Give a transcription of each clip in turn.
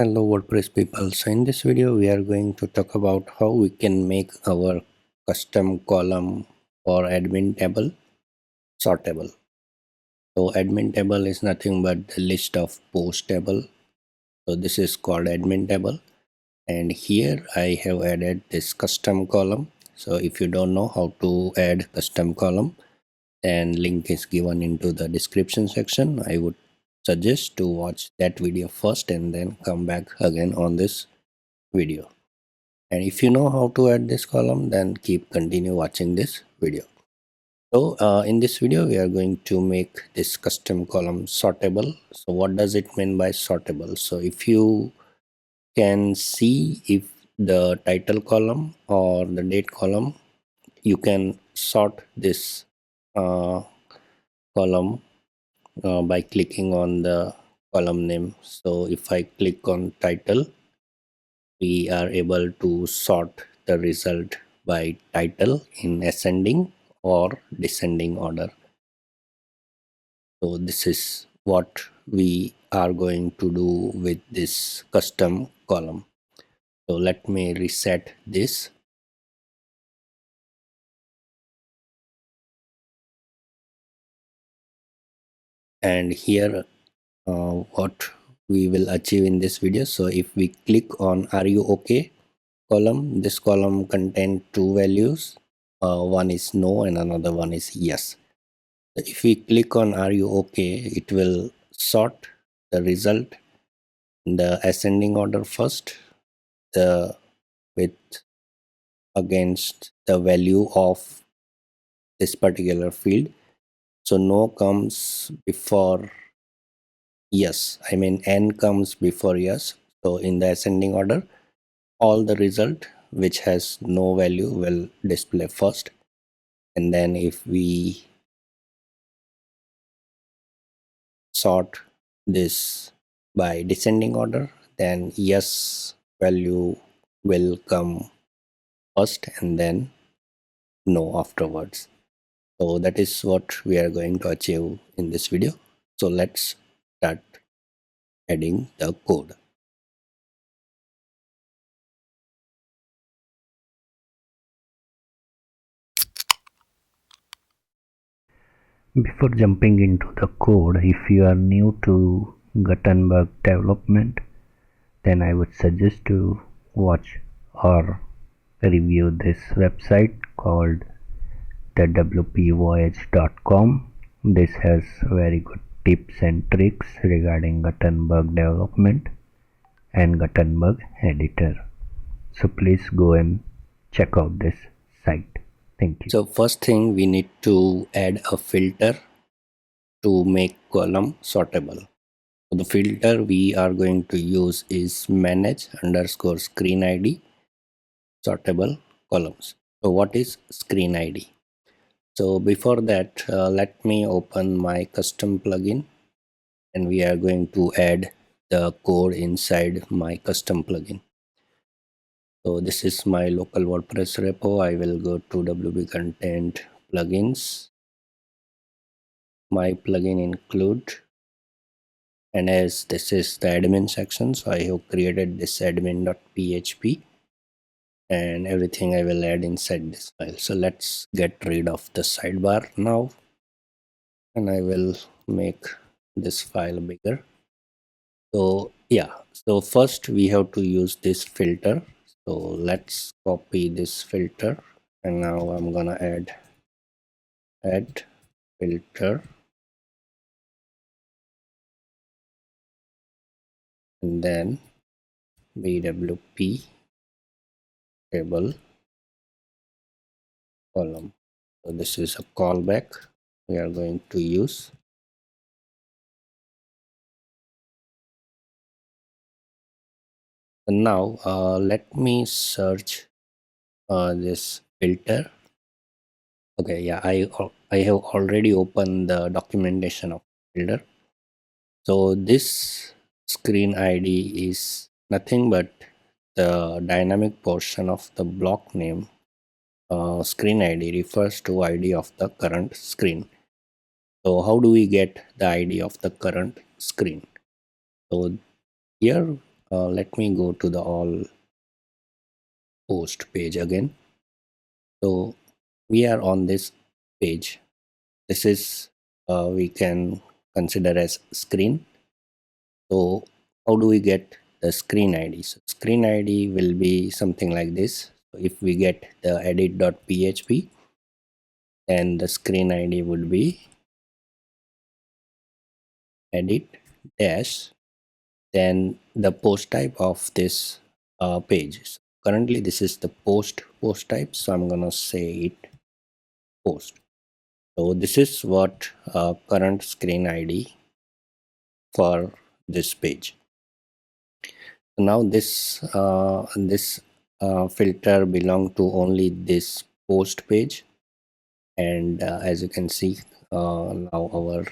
Hello WordPress people. So in this video we are going to talk about how we can make our custom column for admin table sortable. So admin table is nothing but the list of post table. So this is called admin table, and here I have added this custom column. So if you don't know how to add custom column, then link is given into the description section. I would suggest to watch that video first and then come back again on this video. And if you know how to add this column, then continue watching this video. So in this video we are going to make this custom column sortable. So what does it mean by sortable? So if you can see, if the title column or the date column, you can sort this column by clicking on the column name. So if I click on title, we are able to sort the result by title in ascending or descending order. So this is what we are going to do with this custom column. So let me reset this. And here what we will achieve in this video. So if we click on are you okay column, this column contains two values. One is no and another one is yes. If we click on are you okay, it will sort the result in the ascending order first, the with against the value of this particular field. So no comes before yes, I mean n comes before yes. So in the ascending order, all the result which has no value will display first, and then if we sort this by descending order, then yes value will come first and then no afterwards. So that is what we are going to achieve in this video. So let's start adding the code. Before jumping into the code, if you are new to Gutenberg development, then I would suggest to watch or review this website called WPVoyage.com. This has very good tips and tricks regarding Gutenberg development and Gutenberg editor. So please go and check out this site. Thank you. So first thing, we need to add a filter to make column sortable. So the filter we are going to use is manage_screen ID sortable columns. So what is screen ID? So before that, let me open my custom plugin, and we are going to add the code inside my custom plugin. So this is my local WordPress repo. I will go to WP content plugins. My plugin include, and as this is the admin section, so I have created this admin.php, and everything I will add inside this file. So let's get rid of the sidebar now, and I will make this file bigger. So yeah, so first we have to use this filter. So let's copy this filter, and now I'm gonna add filter, and then BWP table column. So this is a callback we are going to use. And now let me search this filter. Okay, yeah, I have already opened the documentation of filter. So this screen ID is nothing but the dynamic portion of the block name. Screen ID refers to ID of the current screen. So how do we get the ID of the current screen? So here Let me go to the all post page again. So we are on this page. This is we can consider as screen. So how do we get the screen ID? So screen ID will be something like this. So if we get the edit.php, then the screen ID would be edit dash, then the post type of this page. So currently this is the post type, so I'm gonna say it post. So this is what current screen ID for this page. Now this filter belong to only this post page, and as you can see, now our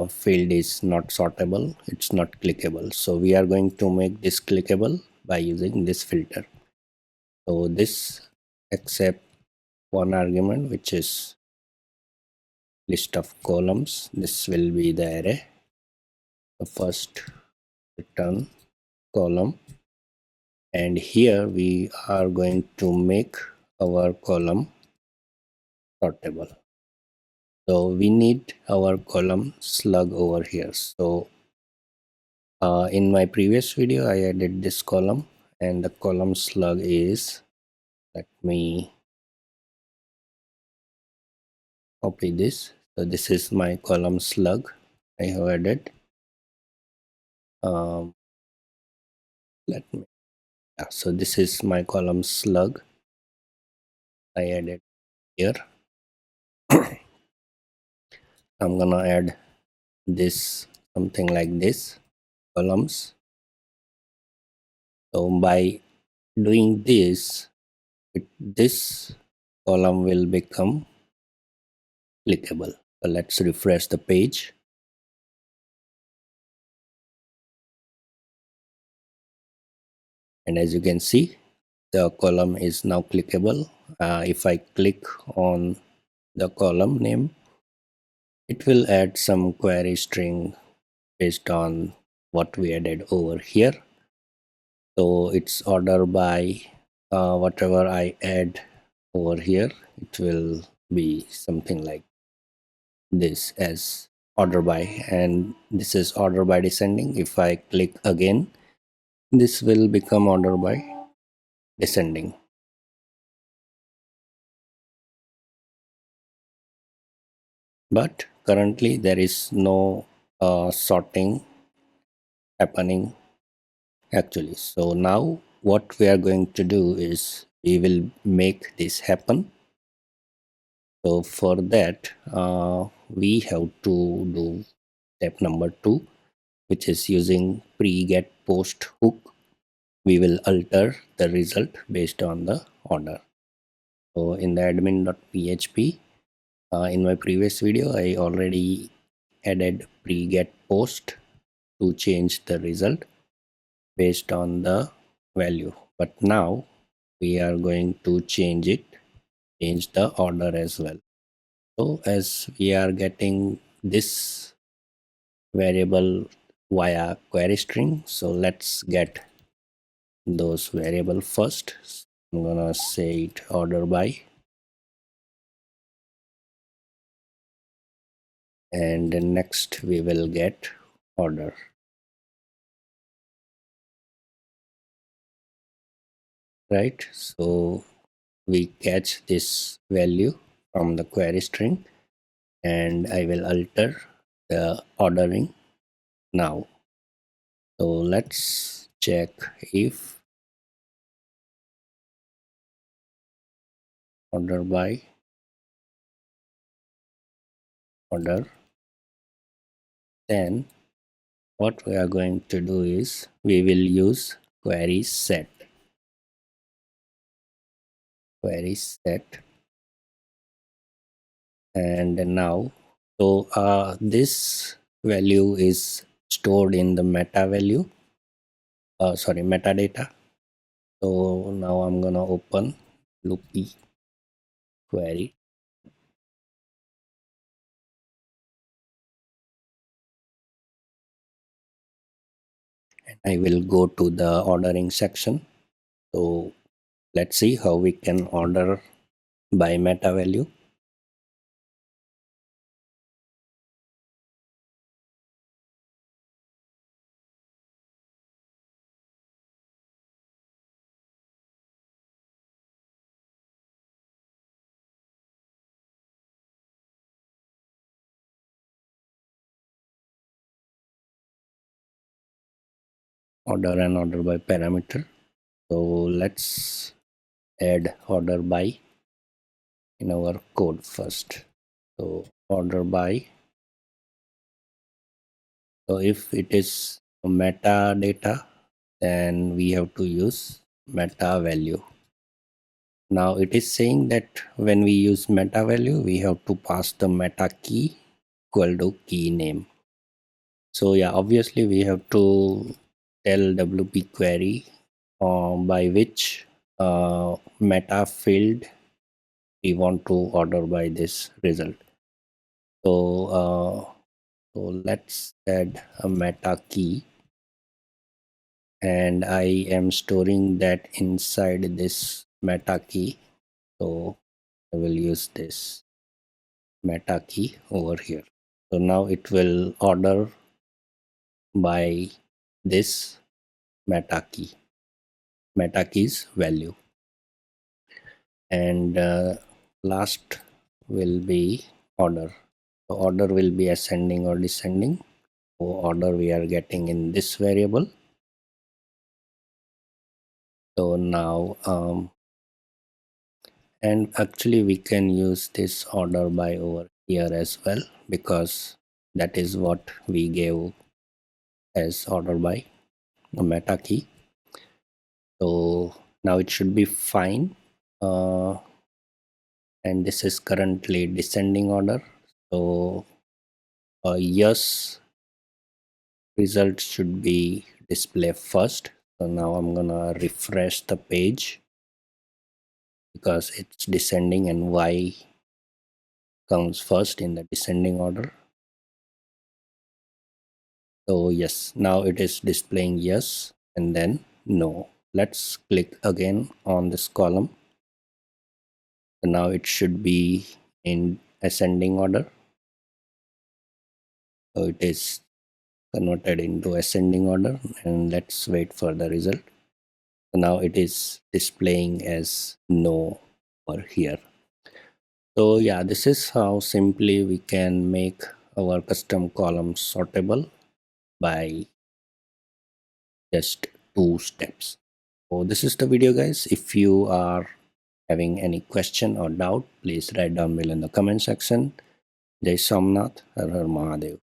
field is not sortable, it's not clickable. So we are going to make this clickable by using this filter. So this accept one argument, which is list of columns. This will be the array. The first return column, and here we are going to make our column sortable. So we need our column slug over here. So in my previous video I added this column, and the column slug is, let me copy this. So this is my column slug I have added. Let me, yeah, so this is my column slug I added here. I'm gonna add this something like this columns. So by doing this, this column will become clickable. So let's refresh the page. And as you can see, the column is now clickable. If I click on the column name, it will add some query string based on what we added over here. So it's order by whatever I add over here, it will be something like this as order by, and this is order by descending. If I click again, this will become order by descending. But currently there is no sorting happening actually. So now what we are going to do is we will make this happen. So for that we have to do step number 2, which is using pre-get post hook. We will alter the result based on the order. So in the admin.php, in my previous video I already added pre-get post to change the result based on the value, but now we are going to change the order as well. So as we are getting this variable via query string, so let's get those variable first. So I'm gonna say it order by, and then next we will get order. Right, so we catch this value from the query string, and I will alter the ordering now. So let's check if order by order. Then what we are going to do is we will use query set. And now, so this value is stored in the metadata. So now I'm gonna open loopy query, and I will go to the ordering section. So let's see how we can order by meta value. Order and order by parameter. So let's add order by in our code first. So order by. So if it is metadata, then we have to use meta value. Now it is saying that when we use meta value, we have to pass the meta key equal to key name. So yeah, obviously we have to tell WP query by which meta field we want to order by this result. So let's add a meta key, and I am storing that inside this meta key. So I will use this meta key over here. So now it will order by this meta key's value, and last will be order. So order will be ascending or descending. So order we are getting in this variable. So now and actually we can use this order by over here as well, because that is what we gave as order by the meta key. So now it should be fine, and this is currently descending order. So yes result should be display first. So now I'm gonna refresh the page because it's descending and Y comes first in the descending order. So yes, now it is displaying yes and then no. Let's click again on this column. So now it should be in ascending order. So it is converted into ascending order, and let's wait for the result. So now it is displaying as no over here. So yeah, this is how simply we can make our custom columns sortable by just 2 steps. So this is the video, guys. If you are having any question or doubt, please write down below in the comment section. Jai Somnath, Har Har Mahadev.